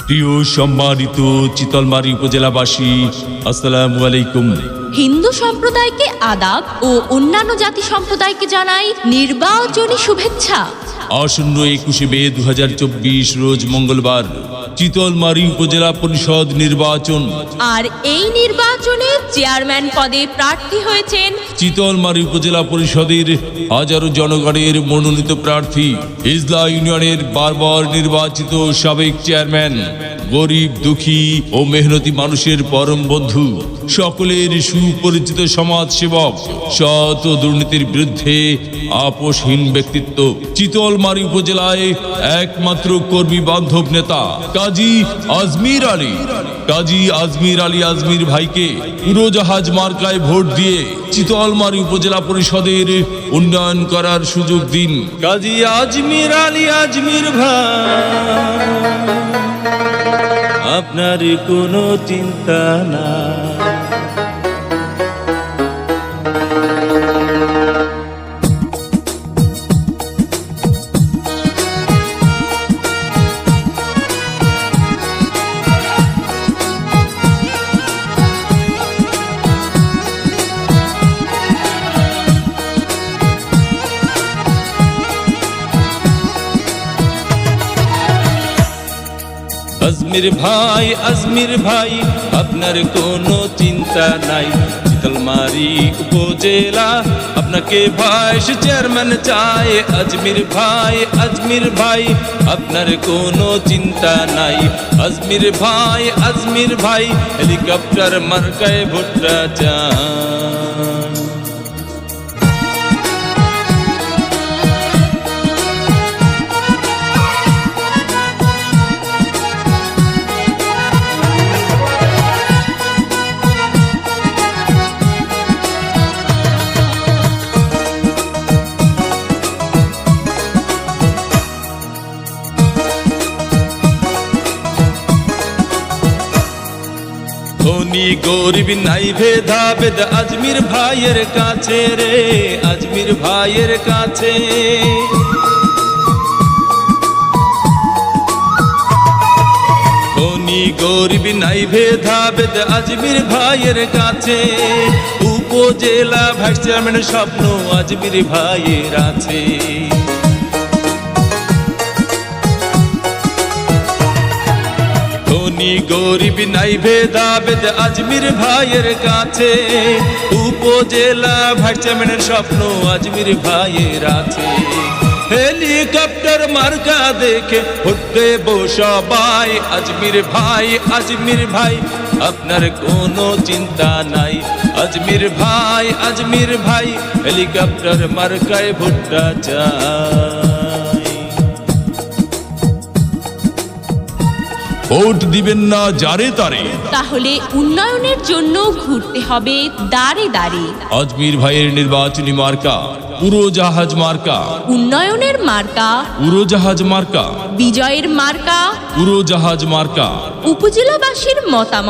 প্রিয় সম্মানিত চিতলমারী উপজেলাবাসী, আসসালামু আলাইকুম। হিন্দু সম্প্রদায়কে আদাব ও অন্যান্য জাতি সম্প্রদায়কে জানাই নির্বাচনী শুভেচ্ছা। আসন্ন 21 মে 2024 রোজ মঙ্গলবার চিতলমারী উপজেলা পরিষদ নির্বাচন। আর এই নির্বাচনে চেয়ারম্যান পদে প্রার্থী হয়েছেন চিতলমারী উপজেলা পরিষদের হাজারো জনগণের মনোনীত প্রার্থী, ইজলা ইউনিয়নের বারবার নির্বাচিত সাবেক চেয়ারম্যান, গরিব দুঃখী ও মেহনতি মানুষের পরম বন্ধু, সকলের সুপরিচিত সমাজ সেবক, সৎ ও দুর্নীতির বিরুদ্ধে আপোষহীন ব্যক্তিত্ব, চিতলমারী উপজেলায় একমাত্র কর্মী বান্ধব নেতা কাজী আজমির আলী। কাজী আজমির আলী আজমির ভাইকে উড়োজাহাজ মার্কায় ভোট দিয়ে চিতলমারী উপজেলা পরিষদের উন্নয়ন করার সুযোগ দিন। কাজী আজমির আলী আজমির ভাই, আপনার কোনো চিন্তা না। আজমির ভাই আপনার কোনো চিন্তা নাই। চিতলমারী উপজেলা আপনাকে ভাইস চেয়ারম্যান চায়। আজমির ভাই আপনার কোনো চিন্তা নাই। আজমির ভাই হেলিকপ্টার মার্কায় ভোটটা চান। ধনী গরিব নাই ভেদাভেদ আজমির ভাইয়ের কাছে রে, আজমির ভাইয়ের কাছে। ধনী গরিব নাই ভেদাভেদ আজমির ভাইয়ের কাছে। উপজেলা ভাইস চেয়ারম্যানের স্বপ্ন আজমির ভাইয়ের আছে। ধনী গরিব নাই ভেদাভেদ আজমির ভাইয়ের কাছে। উপজেলা ভাইস চেয়ারম্যানের স্বপ্ন আজমির ভাইয়ের আছে। হেলিকপ্টার মার্কা দেখে ভোট দেব সবাই। আজমির ভাই আপনার কোনো চিন্তা নাই। আজমির ভাই হেলিকপ্টার মার্কায় ভোটটা চাই। ভোট দিবেন না যারে তারে, তাহলে উন্নয়নের জন্য ঘুরতে হবে দাঁড়ে দাঁড়ে। আজমির ভাইয়ের নির্বাচনী মার্কা উড়োজাহাজ মার্কা। উন্নয়নের মার্কা উড়োজাহাজ মার্কা, বিজয়ের মার্কা। উড়োজাহাজ মার্কা। উপজেলাবাসীর মতামত